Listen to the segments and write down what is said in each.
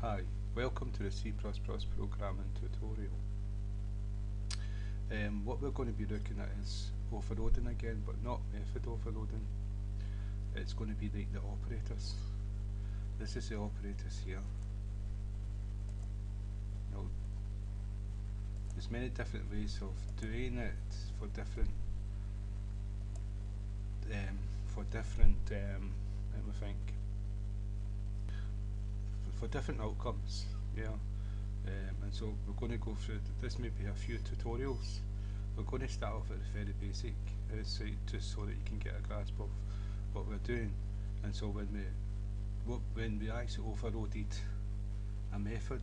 Hi, welcome to the C++ programming tutorial. What we're going to be looking at is overloading again, but not method overloading. It's going to be like the operators. This is the operators here. Now, there's many different ways of doing it for different let me think, for different outcomes. Yeah. And so we're going to go through this, maybe a few tutorials. We're going to start off at the very basic, just so that you can get a grasp of what we're doing. And so when we actually overloaded a method,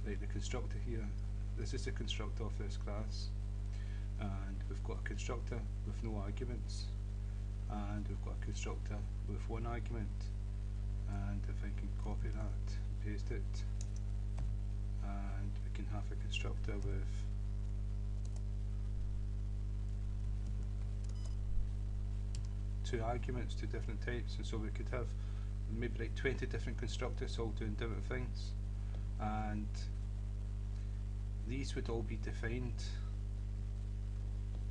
like the constructor here, this is the constructor of this class, and we've got a constructor with no arguments, and we've got a constructor with one argument. And if I can copy that, paste it, and we can have a constructor with two arguments, two different types, and so we could have maybe like 20 different constructors all doing different things, and these would all be defined.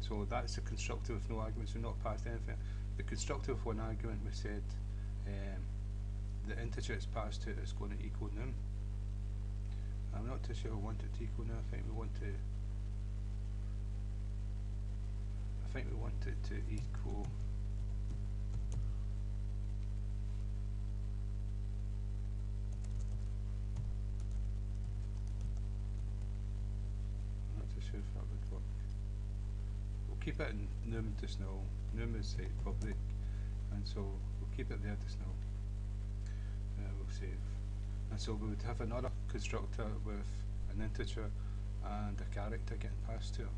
So that's the constructor with no arguments, we're not passed anything. The constructor with one argument, we said the integer it's passed to is going to equal num. I'm not too sure I want it to equal num. I think we want it to equal I'm not too sure if that would work. We'll keep it in num just now. Num is public, and so we'll keep it there just now. We'll save. And so we would have another constructor with an integer and a character getting passed to it.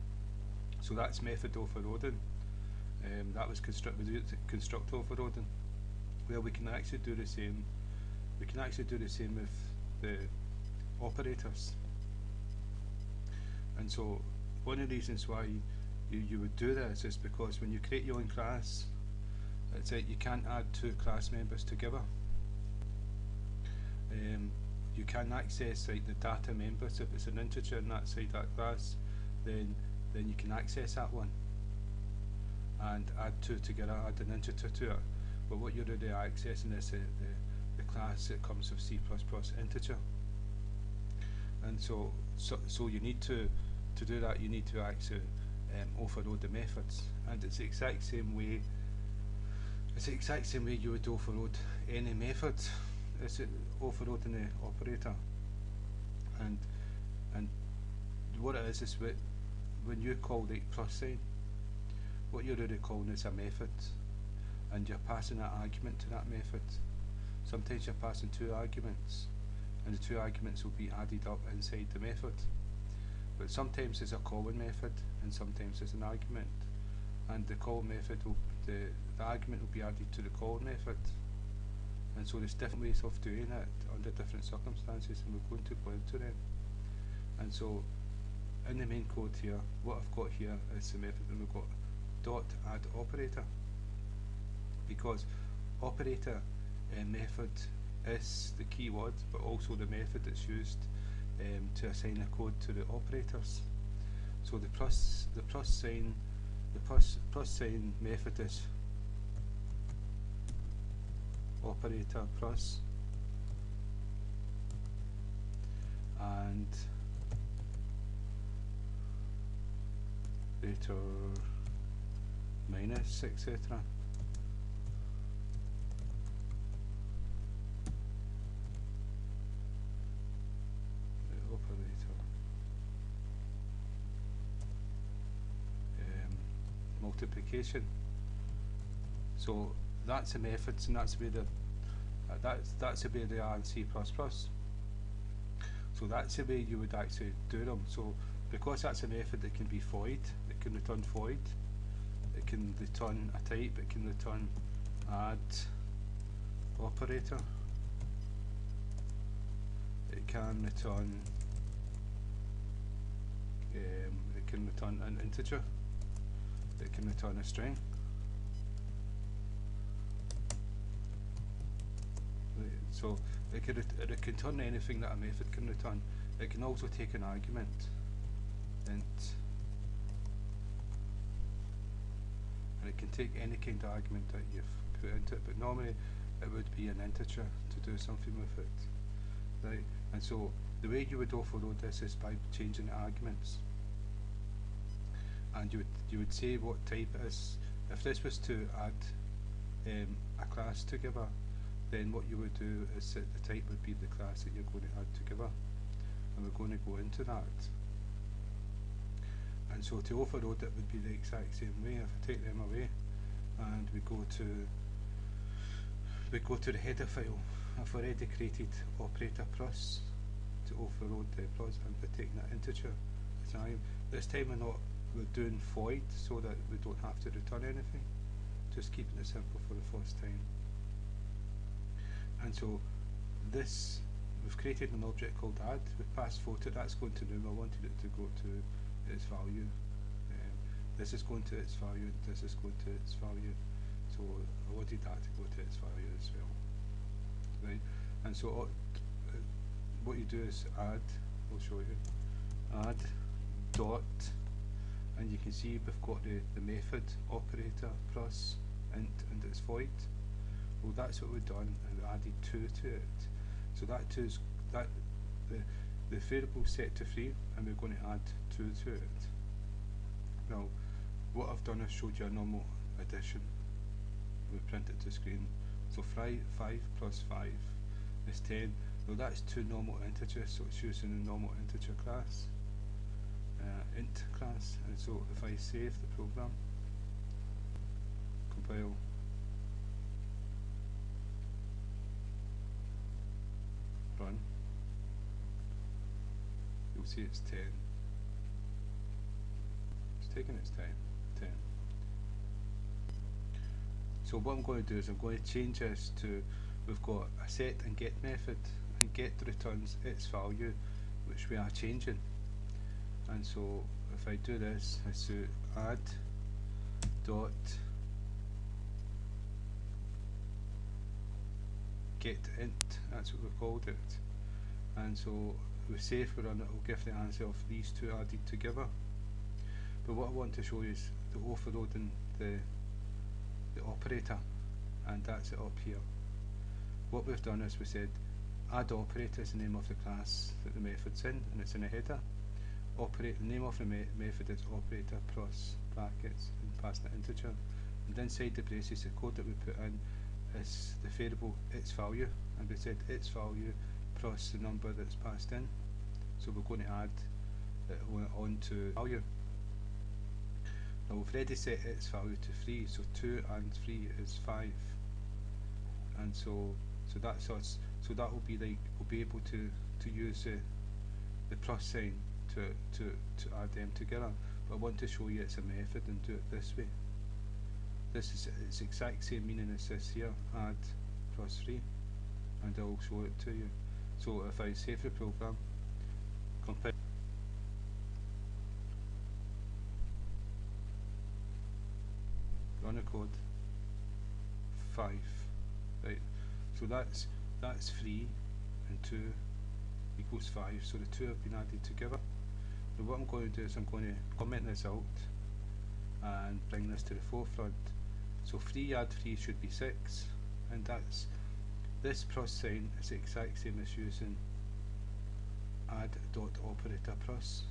So that's method overloading. That was constructor overloading. Well, we can actually do the same. We can actually do the same with the operators. And so one of the reasons why you would do this is because when you create your own class, it's like you can't add two class members together. You can access like the data members. If it's an integer in that side that class, then you can access that one and add two together, add an integer to it. But what you're really accessing is the class that comes with C++ integer. And so you need to do that, you need to actually overload the methods, and it's the exact same way. It's the exact same way you would overload any method. It's overloading the operator, and what it is when you call the plus sign, what you're really calling is a method, and you're passing an argument to that method. Sometimes you're passing two arguments, and the two arguments will be added up inside the method. But sometimes it's a calling method, and sometimes it's an argument, and the call method the argument will be added to the call method. And so there's different ways of doing it under different circumstances, and we're going to go into them. And so in the main code here, what I've got here is the method, and we've got dot add operator, because operator method is the keyword, but also the method that's used to assign a code to the operators. So the plus sign method is operator plus, and greater minus, etc. Multiplication. So that's the methods, and that's the way they are in C++. So that's the way you would actually do them. So because that's a method that can be void, it can return void, it can return a type, it can return add operator, it can return an integer, it can return a string. So it can return anything that a method can return. It can also take an argument, int, and it can take any kind of argument that you've put into it, but normally it would be an integer to do something with it, right? And so the way you would overload this is by changing the arguments, and you would say what type it is. If this was to add a class together, then what you would do is that the type would be the class that you're going to add together, and we're going to go into that. And so to overload it would be the exact same way. If I take them away and we go to the header file, I've already created operator plus to overload the plus, and we're taking that integer time. This time we're doing void so that we don't have to return anything, just keeping it simple for the first time. And so this, we've created an object called add, we've passed photo, that's going to num, I wanted it to go to its value. This is going to its value, and this is going to its value. So I wanted that to go to its value as well. Right? And so what you do is add, I'll show you, add dot, and you can see we've got the method operator plus int and its void. Well, that's what we've done, and we added 2 to it. So that 2 is that the variable set to 3, and we're going to add 2 to it. Now, what I've done is showed you a normal addition. We print it to screen. So 5 plus 5 is 10. Now that's 2 normal integers, so it's using a normal integer class, int class. And so if I save the program, compile, run, you'll see it's 10. It's taking its time, 10. So what I'm going to do is I'm going to change this to, we've got a set and get method, and get returns its value, which we are changing. And so if I do this, I say add dot get int, that's what we've called it. And so we say if we run it, will give the answer of these two added together. But what I want to show you is the overloading the operator, and that's it up here. What we've done is we said add operator is the name of the class that the method's in, and it's in a header. The name of the method is operator plus brackets, and pass the integer. And inside the braces, the code that we put in is the variable its value, and we said its value plus the number that's passed in. So we're going to add it on to value. Now we've already set its value to 3, so 2 and 3 is 5, and so that's us. So that will be like, we'll be able to use the plus sign to add them together. But I want to show you it's a method and do it this way. This is its exact same meaning as this here, add plus 3, and I'll show it to you. So if I save the program, compile, run the code, 5, right? So that's 3 and 2 equals 5. So the 2 have been added together. Now what I'm going to do is I'm going to comment this out and bring this to the forefront. So 3 add 3 should be 6, and that's this plus sign is the exact same as using add dot operator plus.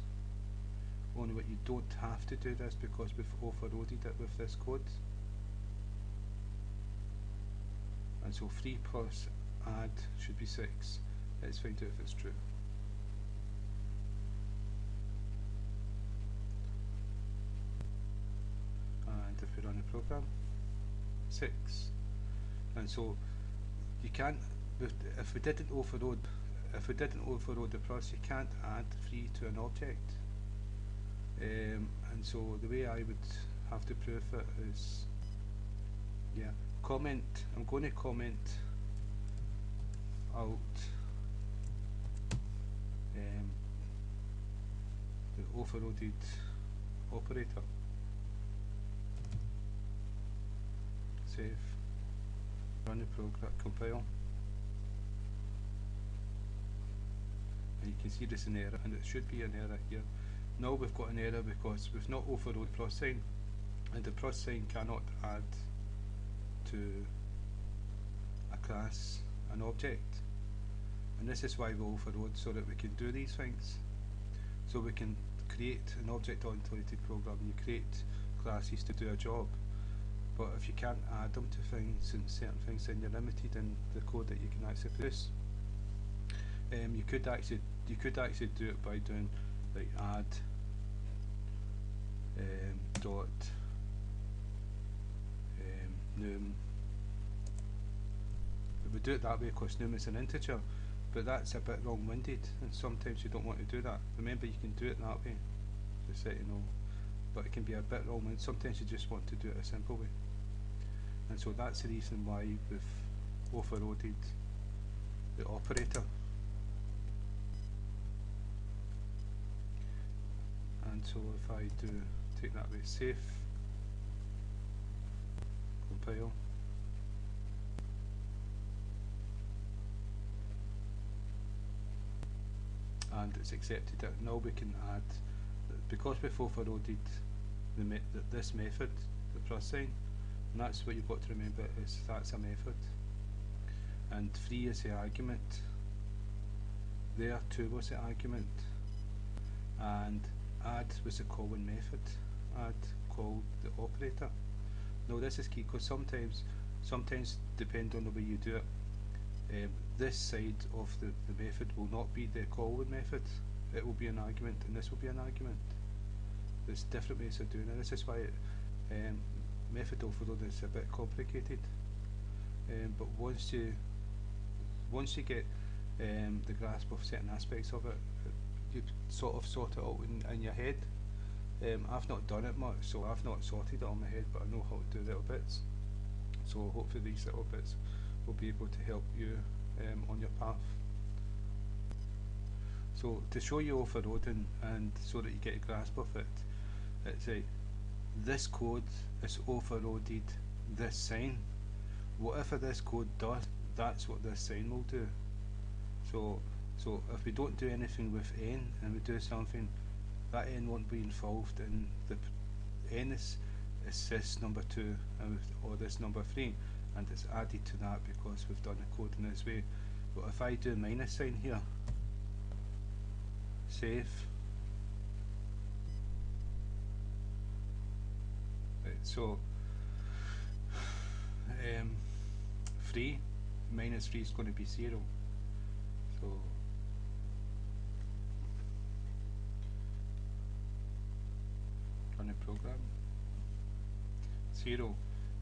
Only what you don't have to do this because we've overloaded it with this code. And so 3 plus add should be 6. Let's find out if it's true. And if we run the program, 6. And so you can't, if we didn't overload the plus, you can't add 3 to an object. And so the way I would have to prove it is, yeah, comment. I'm going to comment out the overloaded operator. Save, run the program, compile, can see there's an error, and it should be an error here. Now we've got an error because we've not overrode the plus sign, and the plus sign cannot add to a class an object. And this is why we overrode, so that we can do these things. So we can create an object-oriented program, and you create classes to do a job. But if you can't add them to things and certain things, then you're limited in the code that you can actually produce. You could actually do it by doing like add dot num. We do it that way because num is an integer, but that's a bit long-winded, and sometimes you don't want to do that. Remember, you can do it that way, just so you know, but it can be a bit long-winded. Sometimes you just want to do it a simple way, and so that's the reason why we've overloaded the operator. And so if I do take that way, save, compile, and it's accepted it. Now we can add, because we've overloaded this method, the plus sign, and that's what you've got to remember, is that's a method, and 3 is the argument, there 2 was the argument, and add was the calling method. Add called the operator. Now this is key, because sometimes depending on the way you do it, this side of the method will not be the calling method, it will be an argument, and this will be an argument. There's different ways of doing it. This is why method overload is a bit complicated, but once you get the grasp of certain aspects of it, you sort of sort it out in your head. I've not done it much, so I've not sorted it on my head, but I know how to do little bits. So hopefully these little bits will be able to help you on your path. So to show you overloading, and so that you get a grasp of it, it's like this code is overloaded this sign. Whatever this code does, that's what this sign will do. So if we don't do anything with n and we do something, that n won't be involved in the n is this number 2 or this number 3, and it's added to that because we've done the code in this way. But if I do minus sign here, save, right, so 3 minus 3 is going to be 0. So run a program, 0,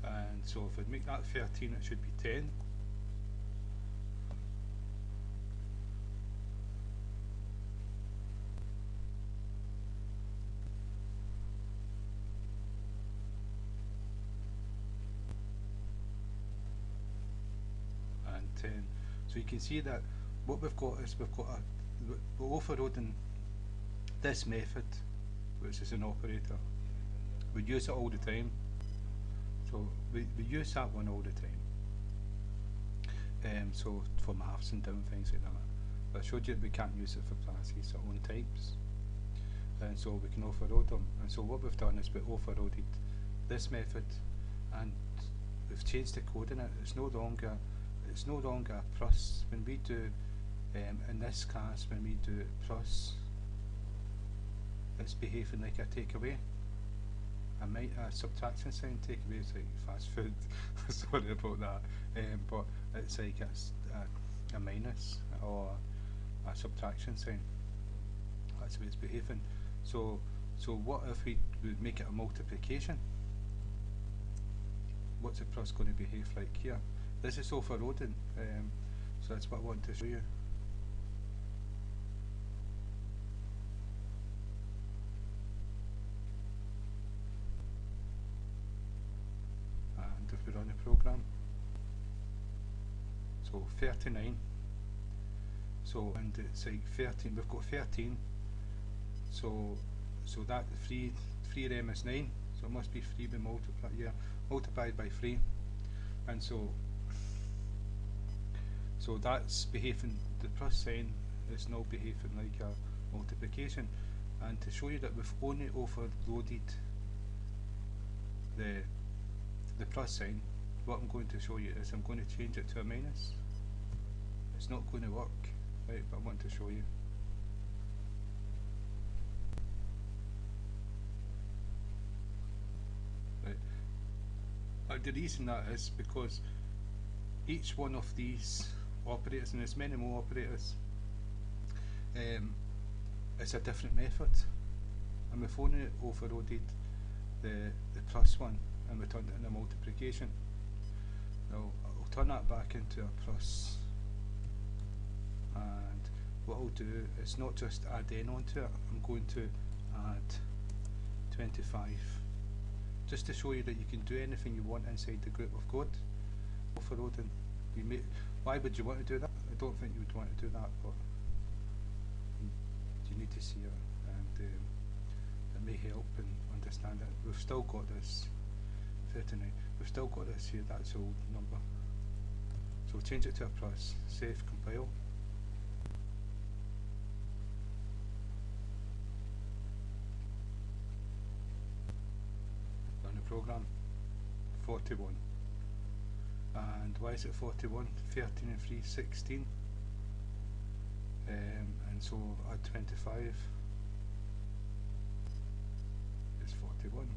and so if I make that 13, it should be 10. And 10. So you can see that what we've got is we're overloading this method, which is an operator. We use it all the time, so we use that one all the time. So for maths and different things like that. But I showed you that we can't use it for classes or own types, and so we can overload them. And so what we've done is we overloaded this method, and we've changed the code in it. It's no longer a plus. When we do in this class, when we do plus, it's behaving like a takeaway. A subtraction sign. Takeaway is like fast food. Sorry about that. But it's like a minus or a subtraction sign. That's the way it's behaving. So what if we would make it a multiplication? What's the plus going to behave like here? This is overloading, so that's what I want to show you. And if we run a program, so 39, so and it's like 13, we've got 13, so that 3 of them is 9, so it must be 3 by multiplied by 3, and so that's behaving, the plus sign it's now behaving like a multiplication. And to show you that we've only overloaded the plus sign, what I'm going to show you is I'm going to change it to a minus. It's not going to work, right, but I want to show you. Right. The reason that is because each one of these operators, and there's many more operators, it's a different method, and we've only overloaded the plus one and we turned it into multiplication. Now I'll turn that back into a plus, and what I'll do is not just add n onto it, I'm going to add 25, just to show you that you can do anything you want inside the group of code. Overloading, why would you want to do that? I don't think you would want to do that, but you need to see it, and it may help in understand it. We've still got this 39, we've still got this here, that's old number. So we'll change it to a plus, save, compile. Run the program. 41. And why is it 41? 13 and 3, 16. And so add 25 is 41.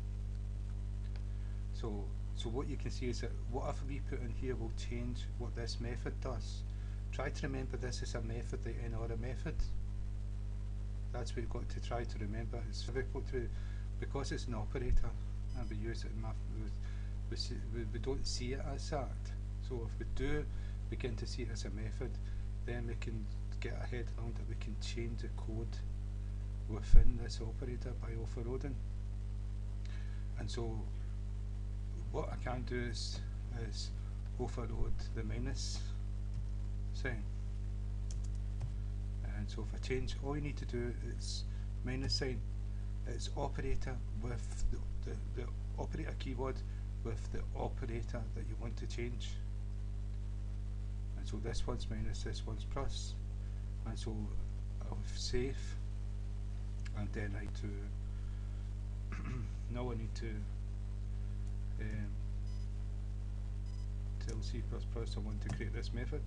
So what you can see is that whatever we put in here will change what this method does. Try to remember this is a method like any other method. That's what you've got to try to remember. It's difficult to, because it's an operator and we use it in math, we don't see it as that. So if we do begin to see it as a method, then we can get our head around that we can change the code within this operator by overloading. And so what I can do is overload the minus sign. And so if I change, all you need to do is minus sign, it's operator with the operator keyword with the operator that you want to change. And so this one's minus, this one's plus. And so I'll save, and then I need to now I need to tell C++ I want to create this method,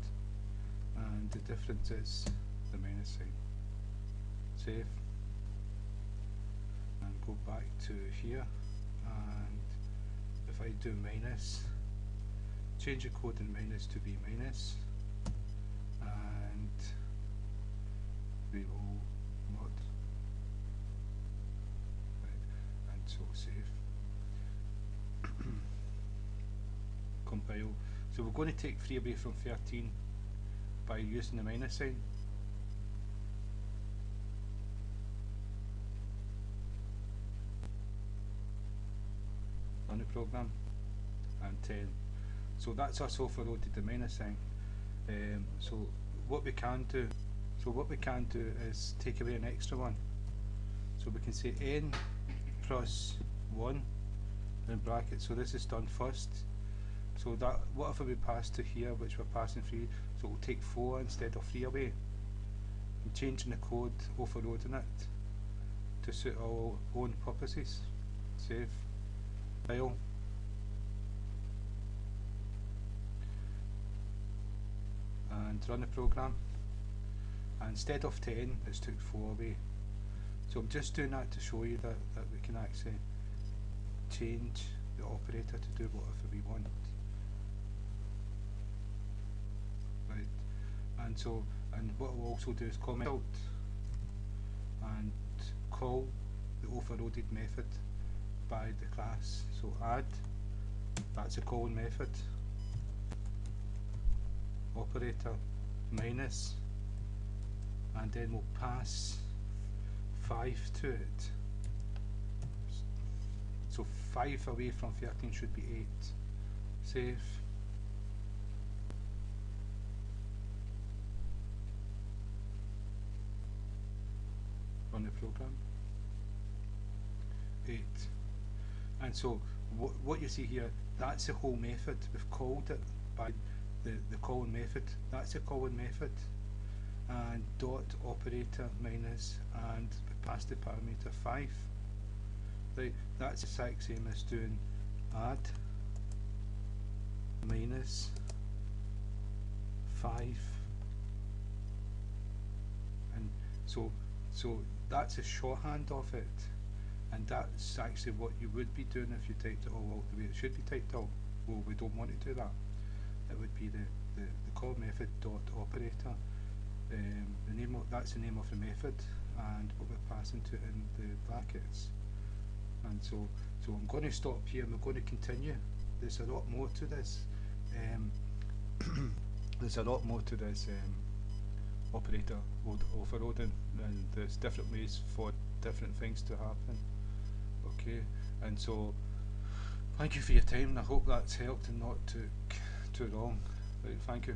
and the difference is the minus sign. Save, and go back to here, and if I do minus, change the code in minus to be minus, and we will mod, right, and so save. Compile. So we're going to take 3 away from 13 by using the minus sign. Run the program, and 10. So that's us overloaded the minus sign. So what we can do is take away an extra one. So we can say n plus 1 in brackets. So this is done first. So that whatever we pass to here, which we're passing 3, so we'll take 4 instead of 3 away. I'm changing the code, overloading it to suit our own purposes. Save, file, and run the program. And instead of 10, it's took 4 away. So I'm just doing that to show you that we can actually change the operator to do whatever we want. Right, and so, and what we'll also do is comment out and call the overloaded method by the class. So add, that's a calling method, operator minus, and then we'll pass 5 to it. So 5 away from 13 should be 8. Save. Run the program. 8. And so what you see here, that's the whole method. We've called it by the calling method. That's the calling method. and dot operator minus, and pass the parameter 5. Right, that's the exact same as doing add minus 5, and so that's a shorthand of it, and that's actually what you would be doing if you typed it all out the way it should be typed out. Well, we don't want to do that. It would be the call method dot operator. The name of, that's the name of the method, and what we're passing to it in the brackets. And so I'm going to stop here, and we're going to continue. There's a lot more to this. There's a lot more to this operator overloading, and there's different ways for different things to happen. Okay, and so thank you for your time, and I hope that's helped and not took too long. Right, thank you.